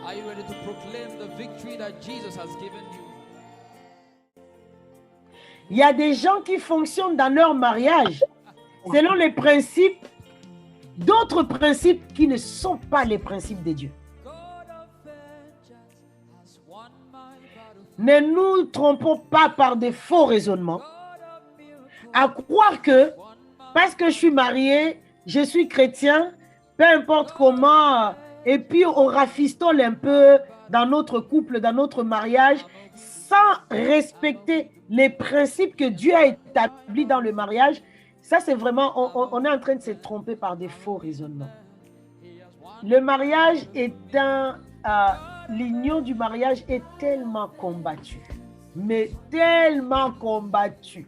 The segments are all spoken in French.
Are you ready to proclaim the victory that Jesus has given you? Il y a des gens qui fonctionnent dans leur mariage selon les principes, d'autres principes qui ne sont pas les principes de Dieu. Ne nous trompons pas par des faux raisonnements à croire que parce que je suis marié, je suis chrétien, peu importe comment, et puis on rafistole un peu dans notre couple, dans notre mariage, sans respecter les principes que Dieu a établis dans le mariage. Ça, c'est vraiment, on est en train de se tromper par des faux raisonnements. Le mariage est l'union du mariage est tellement combattue, mais tellement combattue.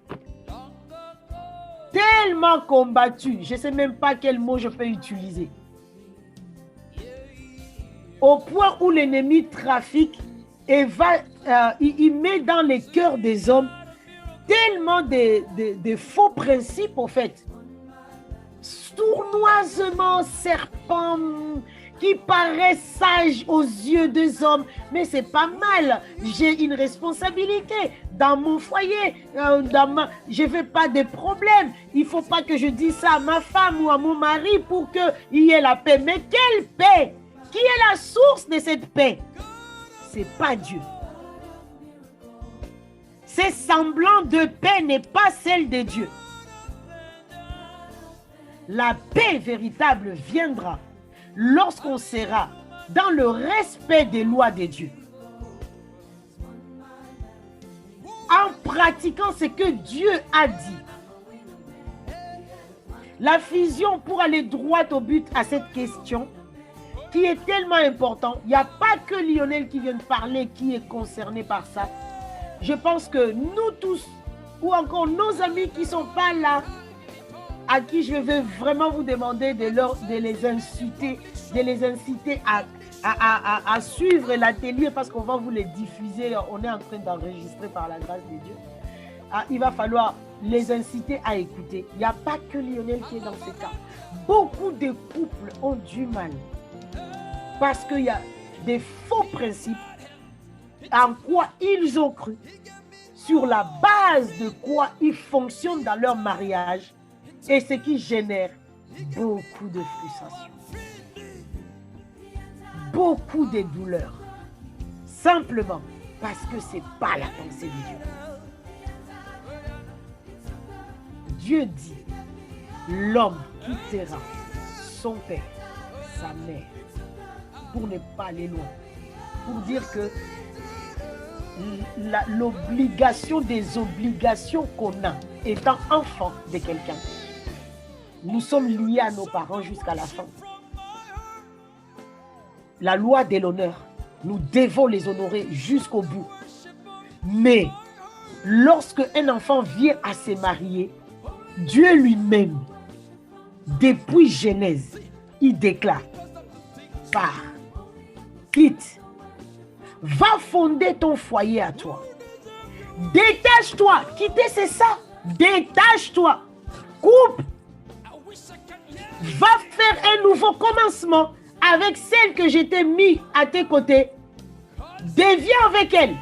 Tellement combattue, je ne sais même pas quel mot je peux utiliser. Au point où l'ennemi trafique et il met dans les cœurs des hommes tellement de faux principes, au fait. Sournoisement, serpent qui paraît sage aux yeux des hommes, mais c'est pas mal. J'ai une responsabilité dans mon foyer, je ne veux pas de problème. Il ne faut pas que je dise ça à ma femme ou à mon mari pour qu'il y ait la paix. Mais quelle paix? Qui est la source de cette paix? Ce n'est pas Dieu. Ce semblant de paix n'est pas celle de Dieu. La paix véritable viendra lorsqu'on sera dans le respect des lois de Dieu. En pratiquant ce que Dieu a dit. La fusion, pour aller droit au but à cette question, qui est tellement important, il n'y a pas que Lionel qui vient de parler qui est concerné par ça. Je pense que nous tous, ou encore nos amis qui ne sont pas là, à qui je vais vraiment vous demander de les inciter à suivre l'atelier parce qu'on va vous les diffuser. On est en train d'enregistrer par la grâce de Dieu. Il va falloir les inciter à écouter. Il n'y a pas que Lionel qui est dans ce cas. Beaucoup de couples ont du mal parce qu'il y a des faux principes en quoi ils ont cru, sur la base de quoi ils fonctionnent dans leur mariage. Et ce qui génère beaucoup de frustration, beaucoup de douleurs, simplement parce que ce n'est pas la pensée de Dieu. Dieu dit, l'homme quittera son père, sa mère, pour ne pas aller loin, pour dire que l'obligation des obligations qu'on a étant enfant de quelqu'un, nous sommes liés à nos parents jusqu'à la fin. La loi de l'honneur, nous devons les honorer jusqu'au bout. Mais lorsque un enfant vient à se marier, Dieu lui-même, depuis Genèse, il déclare, pars, quitte, va fonder ton foyer à toi. Détache-toi, quitter c'est ça, détache-toi, coupe. Va faire un nouveau commencement avec celle que je t'ai mis à tes côtés. Deviens avec elle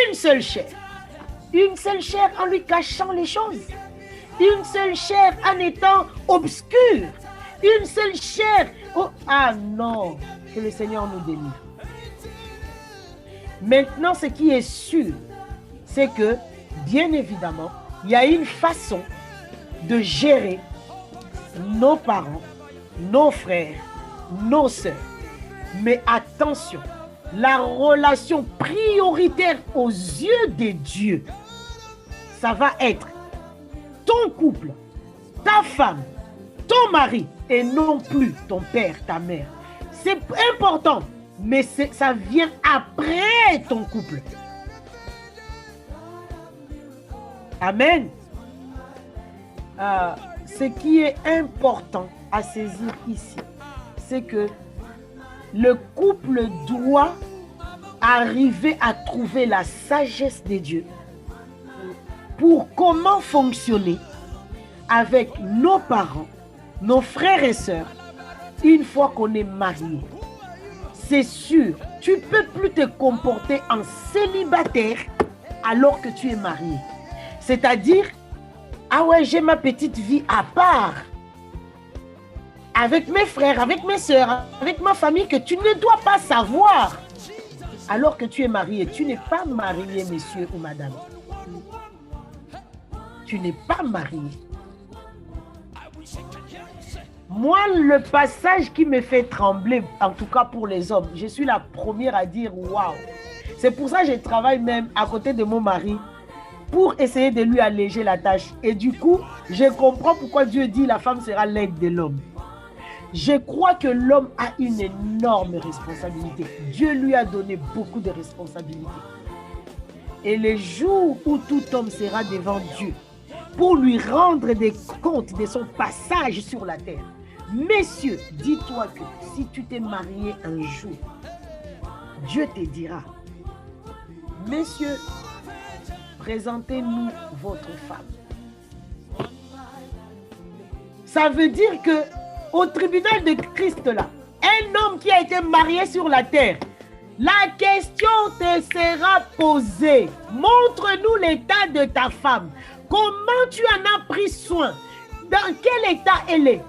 une seule chair. Une seule chair en lui cachant les choses. Une seule chair en étant obscure. Une seule chair. Oh, ah non, que le Seigneur nous délivre. Maintenant, ce qui est sûr, c'est que, bien évidemment, il y a une façon de gérer nos parents, nos frères, nos sœurs. Mais attention, la relation prioritaire aux yeux de Dieu, ça va être ton couple, ta femme, ton mari et non plus ton père, ta mère. C'est important, mais ça vient après ton couple. Amen. Ce qui est important à saisir ici, c'est que le couple doit arriver à trouver la sagesse de Dieu pour comment fonctionner avec nos parents, nos frères et sœurs, une fois qu'on est marié. c'est sûr, tu ne peux plus te comporter en célibataire alors que tu es marié. C'est-à-dire, ah ouais, j'ai ma petite vie à part. Avec mes frères, avec mes soeurs, avec ma famille que tu ne dois pas savoir. Alors que tu es marié, tu n'es pas marié, monsieur ou madame. Tu n'es pas marié. Moi, le passage qui me fait trembler, en tout cas pour les hommes, je suis la première à dire waouh. C'est pour ça que je travaille même à côté de mon mari pour essayer de lui alléger la tâche. Et du coup, je comprends pourquoi Dieu dit la femme sera l'aide de l'homme. Je crois que l'homme a une énorme responsabilité. Dieu lui a donné beaucoup de responsabilités. Et les jours où tout homme sera devant Dieu pour lui rendre des comptes de son passage sur la terre. Messieurs, dis-toi que si tu t'es marié un jour, Dieu te dira, messieurs, présentez-nous votre femme. Ça veut dire que au tribunal de Christ là, un homme qui a été marié sur la terre, la question te sera posée. Montre-nous l'état de ta femme. Comment tu en as pris soin? Dans quel état elle est?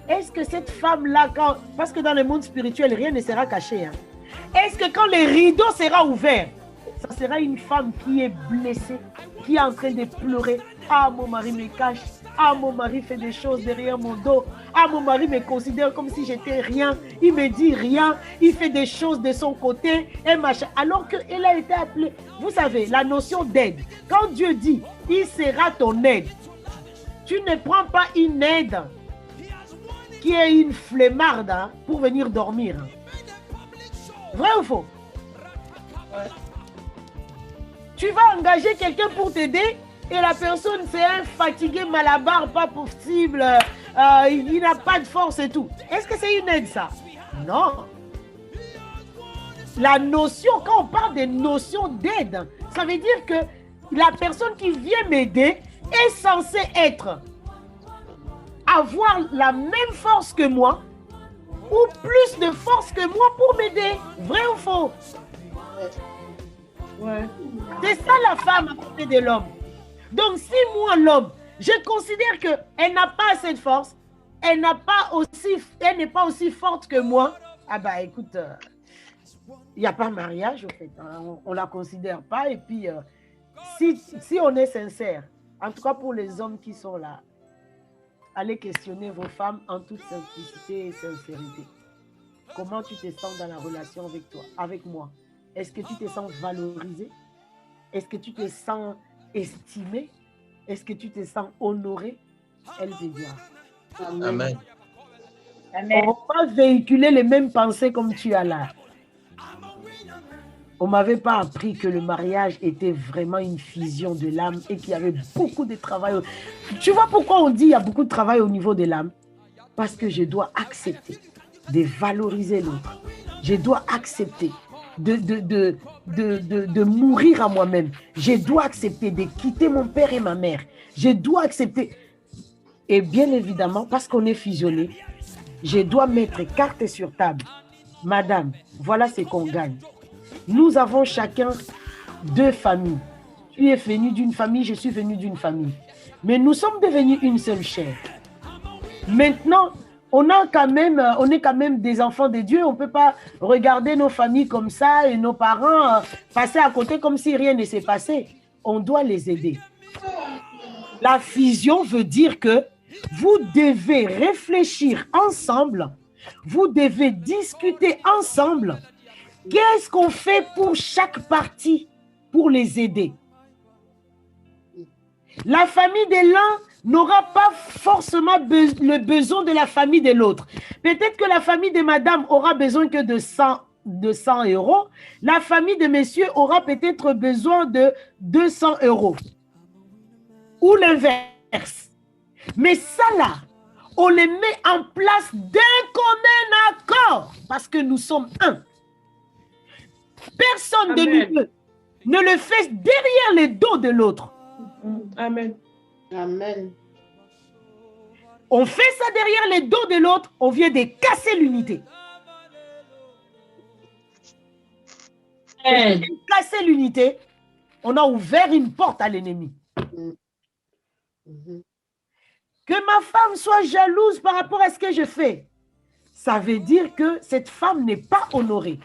Est-ce que cette femme-là, parce que dans le monde spirituel, rien ne sera caché. Hein? Est-ce que quand les rideaux seront ouverts, ça sera une femme qui est blessée, qui est en train de pleurer? Ah, mon mari me cache. Ah, mon mari fait des choses derrière mon dos. Ah, mon mari me considère comme si j'étais rien. Il me dit rien. Il fait des choses de son côté. Et machin. Alors qu'elle a été appelée. Vous savez, la notion d'aide. Quand Dieu dit, il sera ton aide. Tu ne prends pas une aide qui est une flemmarde hein, pour venir dormir. Vrai ou faux? Ouais. Tu vas engager quelqu'un pour t'aider et la personne c'est un fatigué malabar, pas possible, il n'a pas de force et tout. Est-ce que c'est une aide ça? Non. La notion, quand on parle de notion d'aide, ça veut dire que la personne qui vient m'aider est censée avoir la même force que moi ou plus de force que moi pour m'aider. Vrai ou faux? Ouais. C'est ça la femme à côté de l'homme. Donc si moi l'homme, je considère qu'elle n'a pas assez de force, elle n'est pas aussi forte que moi, ah bah écoute, il n'y a pas mariage en fait, hein, on ne la considère pas. Et puis si on est sincère, en tout cas pour les hommes qui sont là, allez questionner vos femmes en toute simplicité et sincérité. Comment tu te sens dans la relation avec toi, avec moi? Est-ce que tu te sens valorisé? Est-ce que tu te sens estimé? Est-ce que tu te sens honoré? Elle te dira. Amen. On va pas véhiculer les mêmes pensées comme tu as là. On ne m'avait pas appris que le mariage était vraiment une fusion de l'âme et qu'il y avait beaucoup de travail. Tu vois pourquoi on dit qu'il y a beaucoup de travail au niveau de l'âme? Parce que je dois accepter de valoriser l'autre. Je dois accepter de mourir à moi-même. Je dois accepter de quitter mon père et ma mère. Je dois accepter. Et bien évidemment, parce qu'on est fusionné, je dois mettre carte sur table. Madame, voilà ce qu'on gagne. Nous avons chacun 2 familles. Tu es venu d'une famille, je suis venu d'une famille. Mais nous sommes devenus une seule chair. Maintenant, on est quand même des enfants de Dieu. On ne peut pas regarder nos familles comme ça et nos parents passer à côté comme si rien ne s'est passé. On doit les aider. La fusion veut dire que vous devez réfléchir ensemble. Vous devez discuter ensemble. Qu'est-ce qu'on fait pour chaque partie pour les aider? La famille de l'un n'aura pas forcément le besoin de la famille de l'autre. Peut-être que la famille de madame aura besoin que de 100 €. La famille de monsieur aura peut-être besoin de 200 €. Ou l'inverse. Mais ça là, on les met en place d'un commun accord parce que nous sommes un. Personne de nous deux ne le fait derrière le dos de l'autre. Amen. Amen. On fait ça derrière le dos de l'autre, on vient de casser l'unité. Et pour casser l'unité, on a ouvert une porte à l'ennemi. Que ma femme soit jalouse par rapport à ce que je fais, ça veut dire que cette femme n'est pas honorée.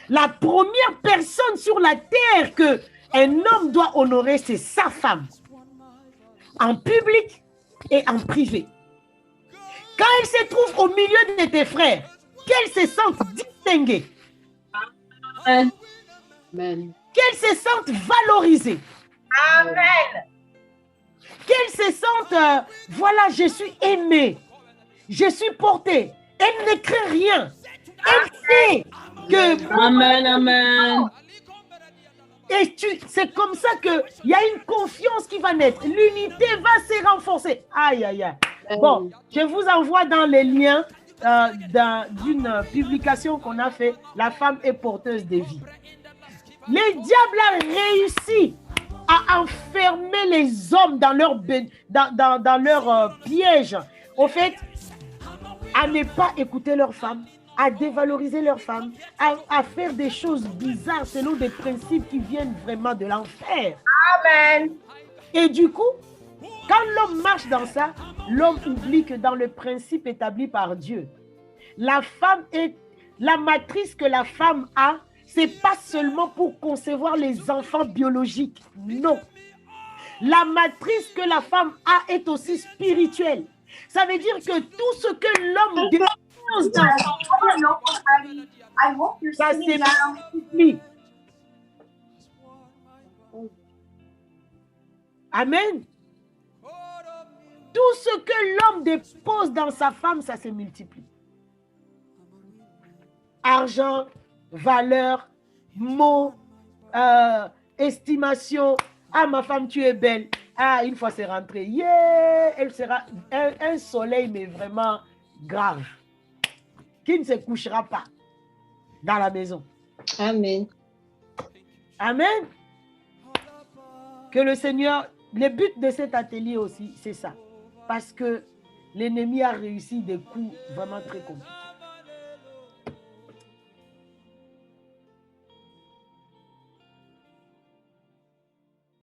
La première personne sur la terre que un homme doit honorer, c'est sa femme. En public et en privé. Quand elle se trouve au milieu de tes frères, qu'elle se sente distinguée. Amen. Qu'elle se sente valorisée. Amen. Qu'elle se sente, voilà, je suis aimée. Je suis portée. Elle ne crée rien. Elle sait que... Amen, amen. Et c'est comme ça qu'il y a une confiance qui va naître. L'unité va se renforcer. Aïe, aïe, aïe. Bon, je vous envoie dans les liens d'une publication qu'on a fait. La femme est porteuse de vie. Le diable a réussi à enfermer les hommes dans leur piège. Au fait, à ne pas écouter leurs femmes, à dévaloriser leurs femmes, à faire des choses bizarres selon des principes qui viennent vraiment de l'enfer. Amen. Et du coup, quand l'homme marche dans ça, l'homme oublie que dans le principe établi par Dieu, la femme est la matrice que la femme a, c'est pas seulement pour concevoir les enfants biologiques. Non. La matrice que la femme a est aussi spirituelle. Ça veut dire que tout ce que l'homme dépose dans ça se multiplie. Amen. Tout ce que l'homme dépose dans sa femme, ça se multiplie. Argent, valeur, mots, estimation. Ah, ma femme, tu es belle. Ah, une fois c'est rentré, yeah, elle sera un soleil, mais vraiment grave, qui ne se couchera pas dans la maison. Amen. Amen. Que le Seigneur, le but de cet atelier aussi, c'est ça. Parce que l'ennemi a réussi des coups vraiment très compliqués.